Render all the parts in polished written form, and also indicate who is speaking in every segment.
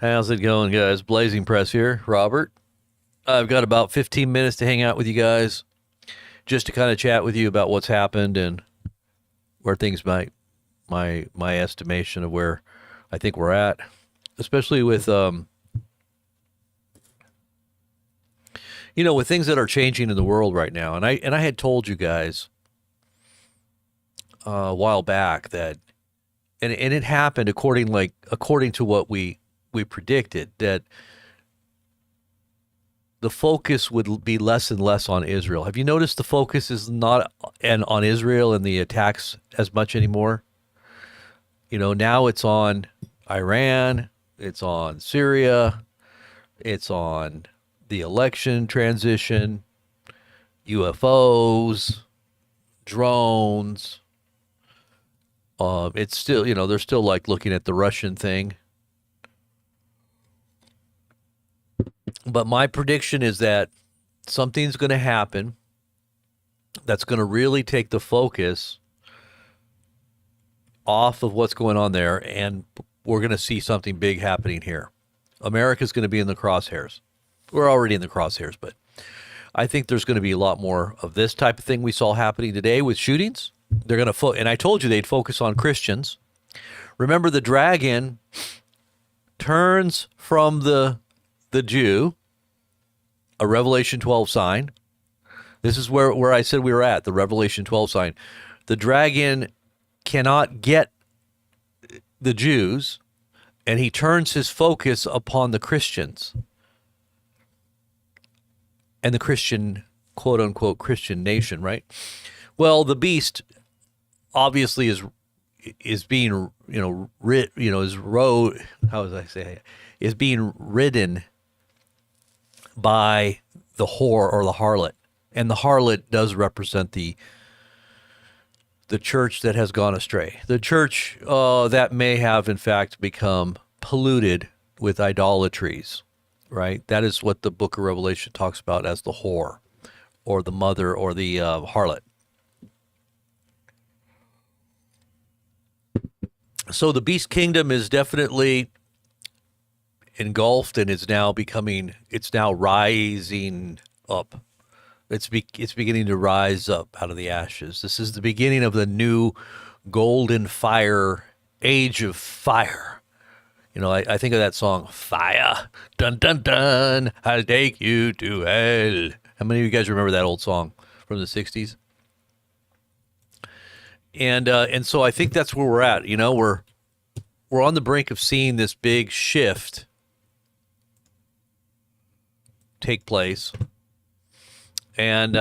Speaker 1: How's it going, guys? Blazing Press here, Robert. I've got about 15 minutes to hang out with you guys, just to kind of chat with you about what's happened and where things might, my estimation of where I think we're at, especially with with things that are changing in the world right now. And I had told you guys a while back that, and it happened according to what we predicted, that the focus would be less and less on Israel. Have you noticed the focus is not on Israel and the attacks as much anymore? Now it's on Iran, it's on Syria, it's on the election transition, UFOs, drones. It's still, they're still like looking at the Russian thing. But my prediction is that something's going to happen that's going to really take the focus off of what's going on there, and we're going to see something big happening here. America's going to be in the crosshairs. We're already in the crosshairs, but I think there's going to be a lot more of this type of thing we saw happening today with shootings. They're going to and I told you they'd focus on Christians. Remember, the dragon turns from the Jew, a Revelation 12 sign. This is where I said we were at, the Revelation 12 sign. The dragon cannot get the Jews, and he turns his focus upon the Christians and the Christian, quote unquote, Christian nation, right? Well, the beast obviously is being, is being ridden by the whore or the harlot. And the harlot does represent the church that has gone astray. The church that may have, in fact, become polluted with idolatries, right? That is what the book of Revelation talks about as the whore or the mother or the harlot. So the beast kingdom is definitely engulfed and it's now rising up. It's beginning to rise up out of the ashes. This is the beginning of the new golden fire, age of fire. I think of that song, Fire, dun dun dun, I'll take you to hell. How many of you guys remember that old song from the 60s? And so I think that's where we're at. We're on the brink of seeing this big shift take place. And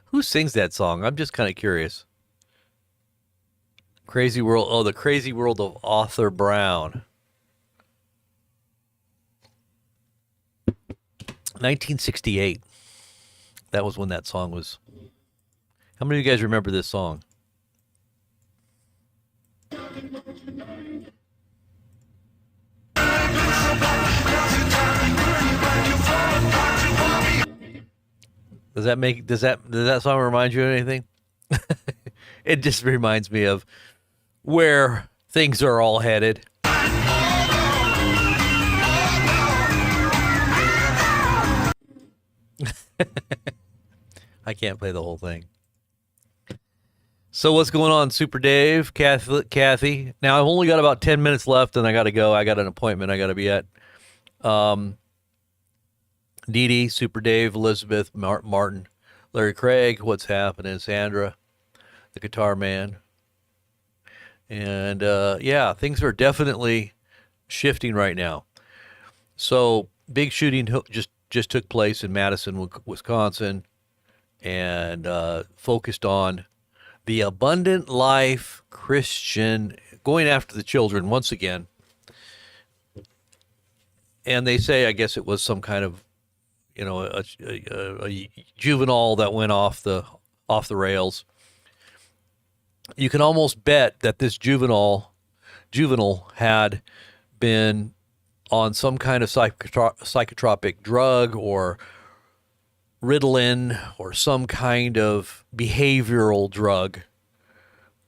Speaker 1: who sings that song? I'm just kind of curious. Crazy World. Oh, the Crazy World of Arthur Brown. 1968. That was when that song was. How many of you guys remember this song? Does that song remind you of anything? It just reminds me of where things are all headed. I can't play the whole thing. So what's going on, Super Dave, Kathy? Now I've only got about 10 minutes left, and I got to go. I got an appointment I got to be at. Dee Dee, Super Dave, Elizabeth, Martin, Larry Craig, what's happening? Sandra, the guitar man. And things are definitely shifting right now. So big shooting just took place in Madison, Wisconsin, and focused on the abundant life Christian, going after the children once again. And they say, I guess it was some kind of, a juvenile that went off the rails. You can almost bet that this juvenile had been on some kind of psychotropic drug or Ritalin or some kind of behavioral drug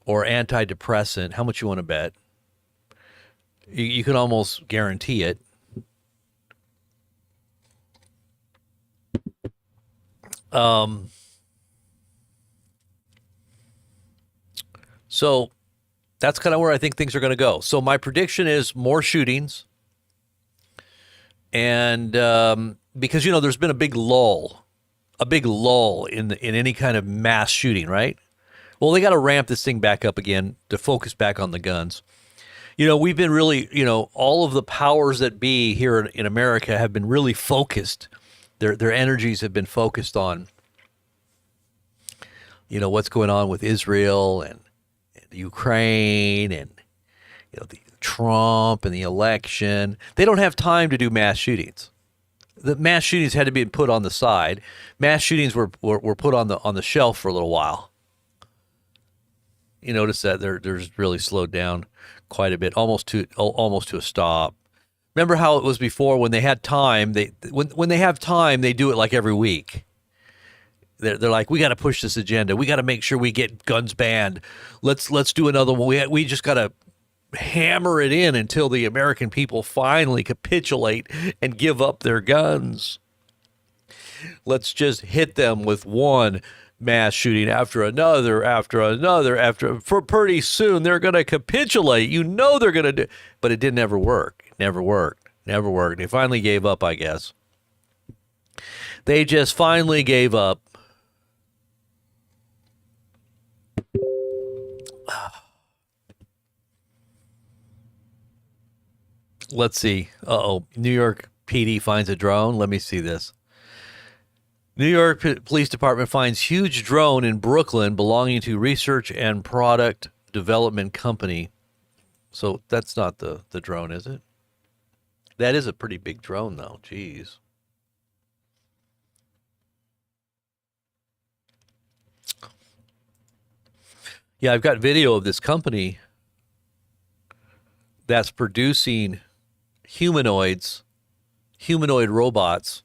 Speaker 1: or antidepressant. How much you want to bet? You can almost guarantee it. So that's kind of where I think things are going to go. So my prediction is more shootings, and because there's been a big lull in any kind of mass shooting, right? Well, they got to ramp this thing back up again to focus back on the guns. We've been really, all of the powers that be here in America have been really focused. Their energies have been focused on, what's going on with Israel and Ukraine and, the Trump and the election. They don't have time to do mass shootings. The mass shootings had to be put on the side. Mass shootings were put on the shelf for a little while. You notice that they're really slowed down quite a bit, almost to a stop. Remember how it was before when they had time? When they have time, they do it like every week. They're like, we got to push this agenda. We got to make sure we get guns banned. Let's do another one. We just got to hammer it in until the American people finally capitulate and give up their guns. Let's just hit them with one mass shooting after another, for pretty soon they're going to capitulate. They're going to do, but it didn't ever work. It never worked. They finally gave up, I guess. They just finally gave up. Let's see. New York PD finds a drone. Let me see this. New York Police Department finds huge drone in Brooklyn belonging to Research and Product Development Company. So that's not the drone, is it? That is a pretty big drone, though. Jeez. Yeah, I've got video of this company that's producing humanoid robots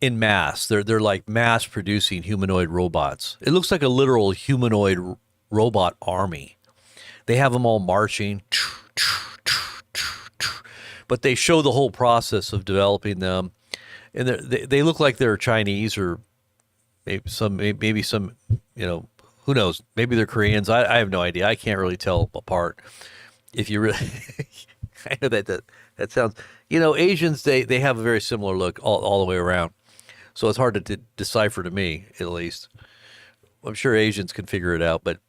Speaker 1: in mass. They're like mass producing humanoid robots. It looks like a literal humanoid robot army. They have them all marching, but they show the whole process of developing them, and they look like they're Chinese or maybe some who knows, maybe they're Koreans. I have no idea. I can't really tell apart. If you really, I know that sounds, Asians, they have a very similar look all the way around. So it's hard to decipher to me, at least. I'm sure Asians can figure it out, but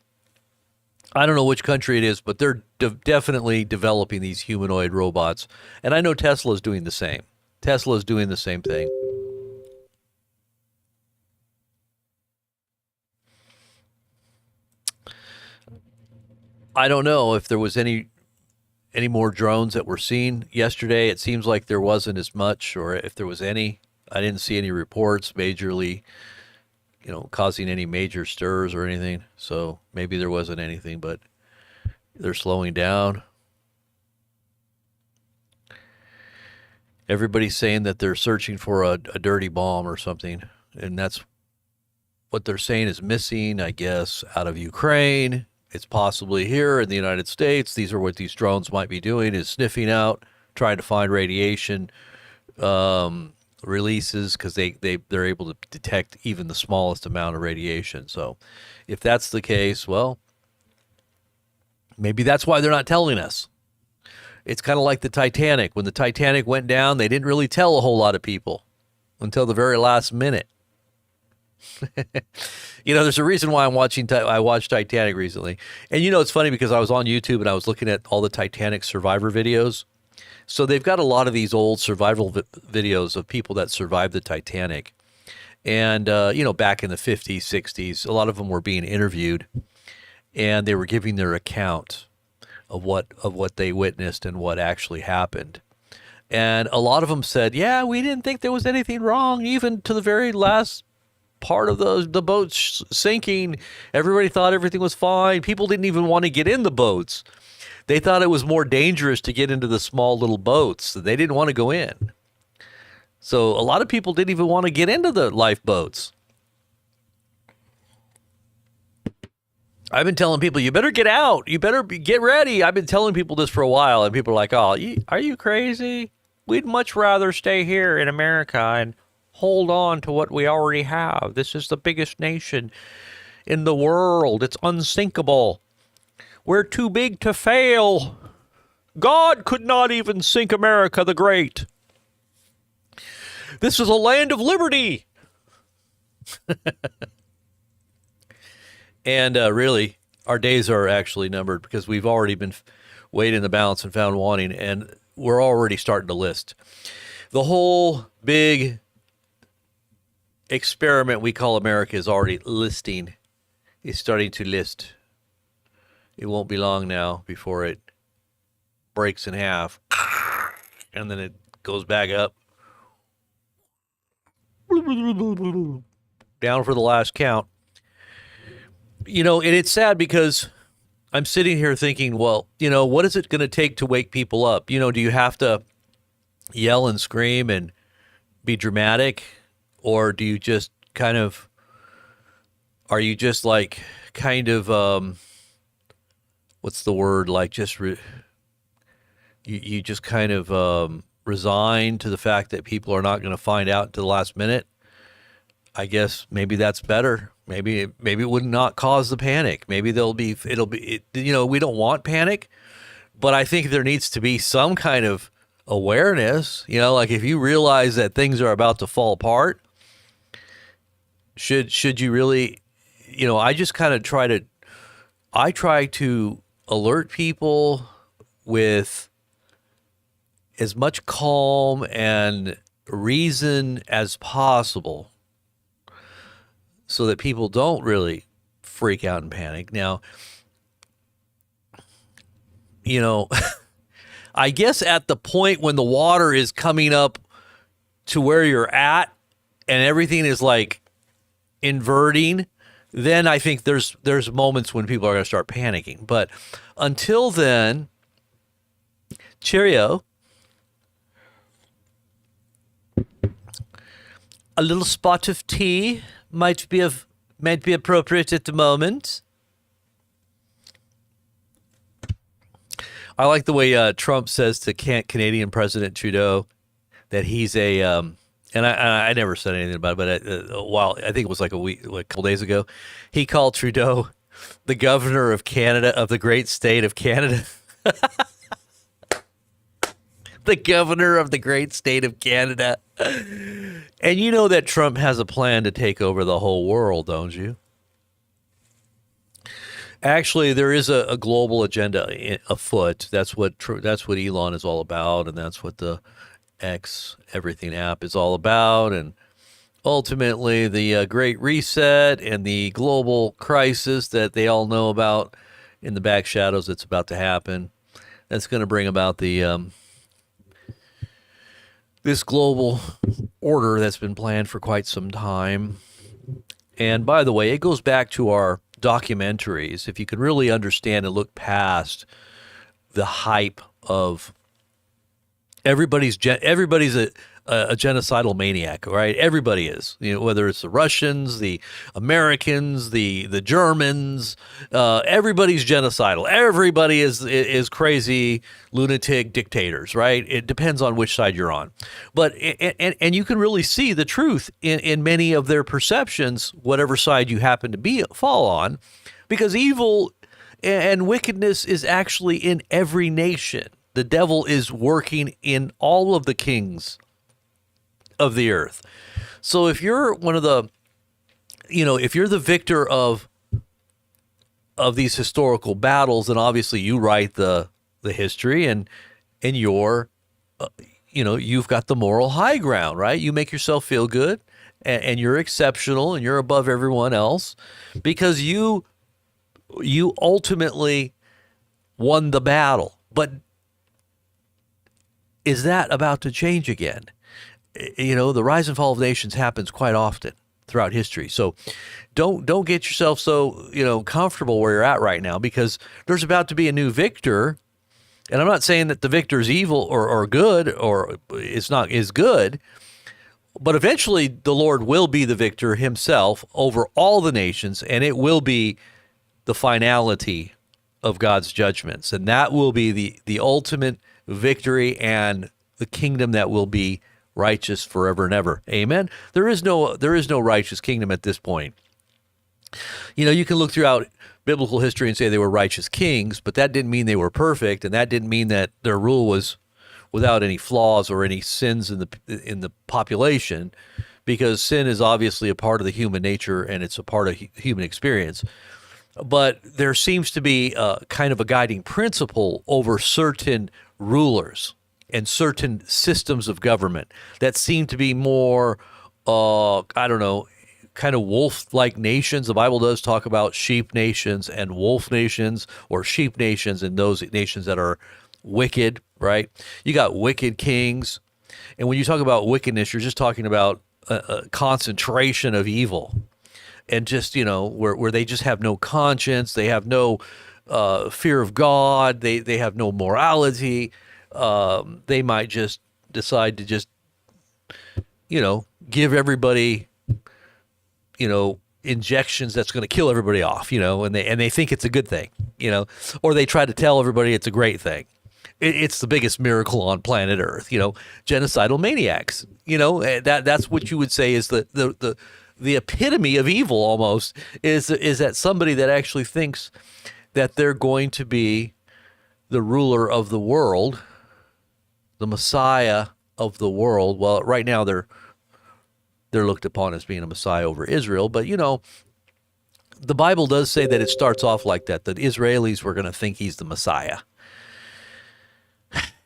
Speaker 1: I don't know which country it is, but they're definitely developing these humanoid robots. And I know Tesla's doing the same. Tesla's doing the same thing. I don't know if there was any more drones that were seen yesterday. It seems like there wasn't as much, or if there was any. I didn't see any reports majorly, causing any major stirs or anything. So maybe there wasn't anything, but they're slowing down. Everybody's saying that they're searching for a dirty bomb or something, and that's what they're saying is missing, I guess, out of Ukraine. It's possibly here in the United States. These are what these drones might be doing, is sniffing out, trying to find radiation releases, because they're able to detect even the smallest amount of radiation. So if that's the case, well, maybe that's why they're not telling us. It's kind of like the Titanic. When the Titanic went down, they didn't really tell a whole lot of people until the very last minute. There's a reason why I watched Titanic recently. And it's funny because I was on YouTube and I was looking at all the Titanic survivor videos. So they've got a lot of these old survival videos of people that survived the Titanic. And, back in the 50s, 60s, a lot of them were being interviewed and they were giving their account of what they witnessed and what actually happened. And a lot of them said, yeah, we didn't think there was anything wrong, even to the very last part of the boat sinking. Everybody thought everything was fine. People didn't even want to get in the boats. They thought it was more dangerous to get into the small little boats. They didn't want to go in. So a lot of people didn't even want to get into the lifeboats. I've been telling people, you better get out. You better get ready. I've been telling people this for a while, and people are like, oh, are you crazy? We'd much rather stay here in America and hold on to what we already have. This is the biggest nation in the world. It's unsinkable. We're too big to fail. God could not even sink America the Great. This is a land of liberty. And really, our days are actually numbered because we've already been weighed in the balance and found wanting, and we're already starting to list. The whole big experiment we call America is already listing. It's starting to list. It won't be long now before it breaks in half, and then it goes back up. Down for the last count. You know, and it's sad because I'm sitting here thinking, well, you know, what is it going to take to wake people up? You know, do you have to yell and scream and be dramatic? Or do you just kind of, are you just like kind of, what's the word? Like just, you just kind of resign to the fact that people are not going to find out to the last minute? I guess maybe that's better. Maybe it would not cause the panic. Maybe you know, we don't want panic, but I think there needs to be some kind of awareness. You know, like if you realize that things are about to fall apart, should you really, you know, I just kind of try to alert people with as much calm and reason as possible, so that people don't really freak out and panic. Now, you know, I guess at the point when the water is coming up to where you're at and everything is like inverting, then I think there's moments when people are going to start panicking. But until then, cheerio. A little spot of tea might be appropriate at the moment. I like the way Trump says to Canadian President Trudeau that he's a and I never said anything about it, but a while, I think it was like a couple days ago, he called Trudeau the governor of Canada, of the great state of Canada. The governor of the great state of Canada. And you know that Trump has a plan to take over the whole world, don't you? Actually, there is a global agenda afoot. That's what Elon is all about, and that's what the X Everything app is all about. And ultimately, the Great Reset and the global crisis that they all know about in the back shadows that's about to happen, that's going to bring about the this global order that's been planned for quite some time. And by the way, it goes back to our documentaries. If you can really understand and look past the hype of everybody's a genocidal maniac, right? Everybody is, you know, whether it's the Russians, the Americans, the Germans, everybody's genocidal. Everybody is crazy, lunatic dictators, right? It depends on which side you're on. But, and you can really see the truth in many of their perceptions, whatever side you happen to fall on, because evil and wickedness is actually in every nation. The devil is working in all of the kings of the earth. So if you're one of the, you know, if you're the victor of these historical battles, then obviously you write the history, and you're, you know, you've got the moral high ground, right? You make yourself feel good, and you're exceptional, and you're above everyone else because you ultimately won the battle. But is that about to change again? You know, the rise and fall of nations happens quite often throughout history. So don't get yourself so, you know, comfortable where you're at right now, because there's about to be a new victor. And I'm not saying that the victor is evil or good, or is good, but eventually the Lord will be the victor himself over all the nations, and it will be the finality of God's judgments. And that will be the ultimate victory and the kingdom that will be righteous forever and ever. Amen. There is no righteous kingdom at this point. You know, you can look throughout biblical history and say they were righteous kings, but that didn't mean they were perfect, and that didn't mean that their rule was without any flaws or any sins in the population, because sin is obviously a part of the human nature and it's a part of human experience. But there seems to be kind of a guiding principle over certain rulers and certain systems of government that seem to be more, kind of wolf-like nations. The Bible does talk about sheep nations and wolf nations, or sheep nations and those nations that are wicked, right? You got wicked kings. And when you talk about wickedness, you're just talking about a concentration of evil. And just, where they just have no conscience, they have no fear of God, they have no morality. They might just decide to just, give everybody, injections that's going to kill everybody off, and they think it's a good thing, or they try to tell everybody it's a great thing. It's the biggest miracle on planet Earth, genocidal maniacs, that's what you would say is the epitome of evil almost is that somebody that actually thinks that they're going to be the ruler of the world, the Messiah of the world. Well, right now they're looked upon as being a Messiah over Israel, but the Bible does say that it starts off like that Israelis were going to think he's the Messiah.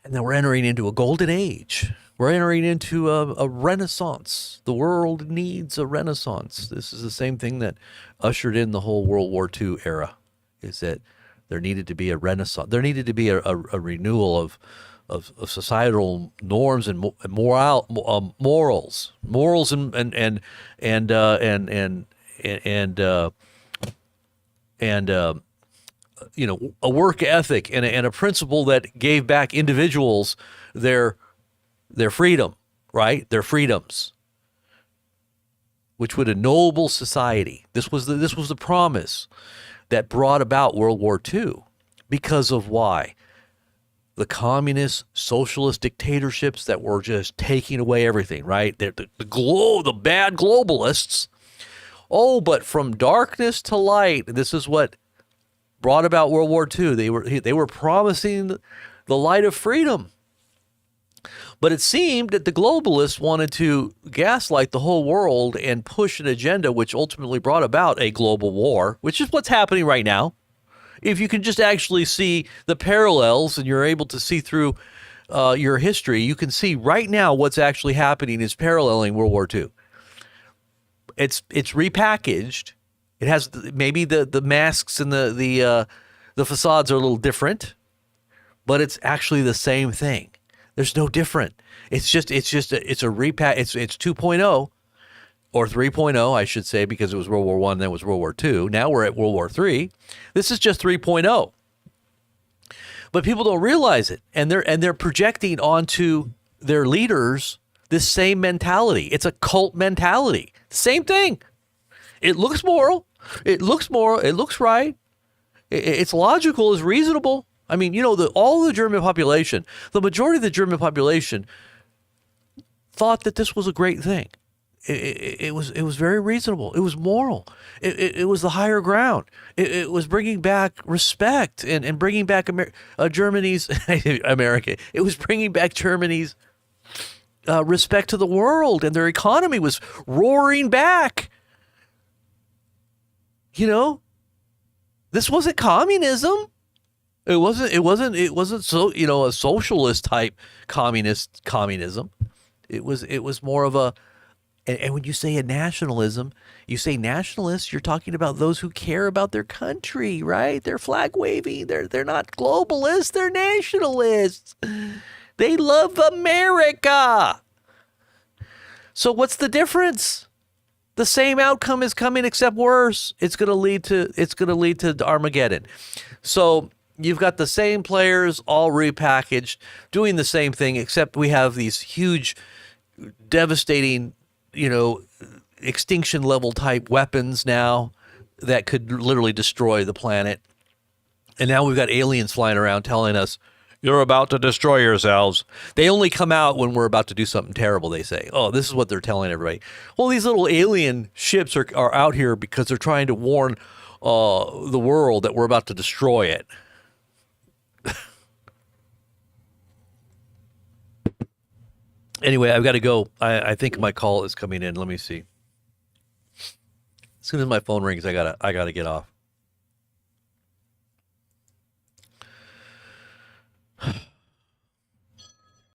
Speaker 1: And then we're entering into a golden age. We're entering into a renaissance. The world needs a renaissance. This is the same thing that ushered in the whole World War II era, is that there needed to be a renaissance. There needed to be a renewal of societal norms and morals and a work ethic and a principle that gave back individuals their freedom, right? Their freedoms, which would ennoble society. This was the promise that brought about World War II. Because of why? The communist, socialist dictatorships that were just taking away everything, right? The bad globalists. Oh, but from darkness to light, this is what brought about World War II. They were promising the light of freedom. But it seemed that the globalists wanted to gaslight the whole world and push an agenda which ultimately brought about a global war, which is what's happening right now. If you can just actually see the parallels and you're able to see through your history, you can see right now what's actually happening is paralleling World War II. It's repackaged. It has maybe the masks and the facades are a little different, but it's actually the same thing. There's no different. It's a repack. It's 2.0 or 3.0, I should say, because it was World War I, then it was World War II. Now we're at World War III. This is just 3.0. But people don't realize it, and they're projecting onto their leaders this same mentality. It's a cult mentality. Same thing. It looks moral. It looks right. It's logical. It's reasonable. I mean, all the German population, the majority of the German population thought that this was a great thing. It was very reasonable. It was moral. It was the higher ground. It was bringing back respect and bringing back Germany's America. It was bringing back Germany's respect to the world, and their economy was roaring back. This wasn't communism. It wasn't so, a socialist type communism. It was more of a, and when you say a nationalism, you say nationalists, you're talking about those who care about their country, right? They're flag waving. They're not globalists. They're nationalists. They love America. So what's the difference? The same outcome is coming, except worse. It's going to lead to Armageddon. So you've got the same players all repackaged, doing the same thing, except we have these huge, devastating, extinction level type weapons now that could literally destroy the planet. And now we've got aliens flying around telling us, you're about to destroy yourselves. They only come out when we're about to do something terrible, they say. Oh, this is what they're telling everybody. Well, these little alien ships are out here because they're trying to warn the world that we're about to destroy it. Anyway, I've got to go. I think my call is coming in. Let me see. As soon as my phone rings, I gotta get off.